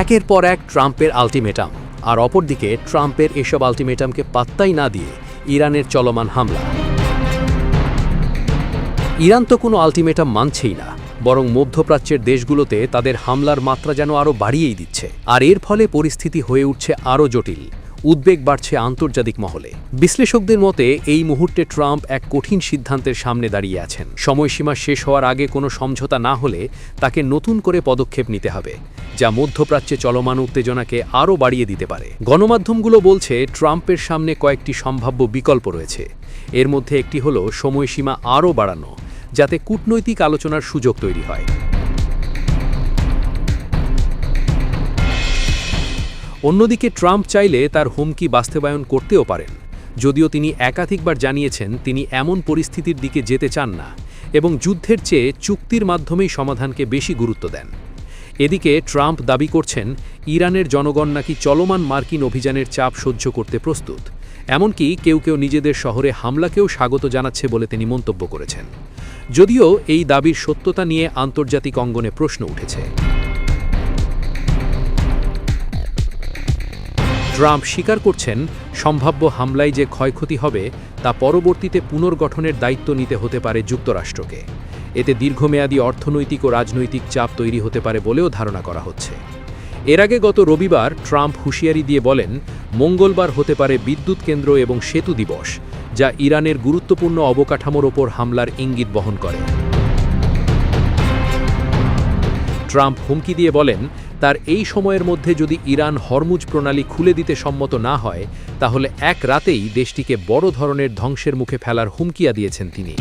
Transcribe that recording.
একের পর এক ট্রাম্পের আলটিমেটাম, আর অপরদিকে ট্রাম্পের এসব আলটিমেটামকে পাত্তাই না দিয়ে ইরানের চলমান হামলা। ইরান তো কোনো আলটিমেটাম মানছেই না, বরং মধ্যপ্রাচ্যের দেশগুলোতে তাদের হামলার মাত্রা যেন আরও বাড়িয়েই দিচ্ছে। আর এর ফলে পরিস্থিতি হয়ে উঠছে আরও জটিল, উদ্বেগ বাড়ছে আন্তর্জাতিক মহলে। বিশ্লেষকদের মতে এই মুহূর্তে ট্রাম্প এক কঠিন সিদ্ধান্তের সামনে দাঁড়িয়ে আছেন। সময়সীমা শেষ হওয়ার আগে কোনো সমঝোতা না হলে তাকে নতুন করে পদক্ষেপ নিতে হবে, যা মধ্যপ্রাচ্যে চলমান উত্তেজনাকে আরও বাড়িয়ে দিতে পারে। গণমাধ্যমগুলো বলছে ট্রাম্পের সামনে কয়েকটি সম্ভাব্য বিকল্প রয়েছে। এর মধ্যে একটি হলো সময়সীমা আরও বাড়ানো, যাতে কূটনৈতিক আলোচনার সুযোগ তৈরি হয়। অন্যদিকে ট্রাম্প চাইলে তার হুমকি বাস্তবায়ন করতেও পারেন, যদিও তিনি একাধিকবার জানিয়েছেন তিনি এমন পরিস্থিতির দিকে যেতে চান না এবং যুদ্ধের চেয়ে চুক্তির মাধ্যমেই সমাধানকে বেশি গুরুত্ব দেন। এদিকে ট্রাম্প দাবি করছেন ইরানের জনগণ নাকি চলমান মার্কিন অভিযানের চাপ সহ্য করতে প্রস্তুত, এমনকি কেউ কেউ নিজেদের শহরে হামলাকেও স্বাগত জানাচ্ছে বলে তিনি মন্তব্য করেছেন। যদিও এই দাবির সত্যতা নিয়ে আন্তর্জাতিক অঙ্গনে প্রশ্ন উঠেছে। ট্রাম্প স্বীকার করছেন সম্ভাব্য হামলায় যে ক্ষয়ক্ষতি হবে তা পরবর্তীতে পুনর্গঠনের দায়িত্ব নিতে হতে পারে যুক্তরাষ্ট্রকে। এতে দীর্ঘমেয়াদী অর্থনৈতিক ও রাজনৈতিক চাপ তৈরি হতে পারে বলেও ধারণা করা হচ্ছে। এর আগে গত রবিবার ট্রাম্প হুঁশিয়ারি দিয়ে বলেন মঙ্গলবার হতে পারে বিদ্যুৎ কেন্দ্র এবং সেতু দিবস, যা ইরানের গুরুত্বপূর্ণ অবকাঠামোর ওপর হামলার ইঙ্গিত বহন করে। ট্রাম্প হুমকি দিয়ে বলেন তার এই সময়ের মধ্যে যদি ইরান হরমুজ প্রণালী খুলে দিতে সম্মত না হয়, তাহলে এক রাতেই দেশটিকে বড় ধরনের ধ্বংসের মুখে ফেলার হুমকিয়া দিয়েছেন তিনি।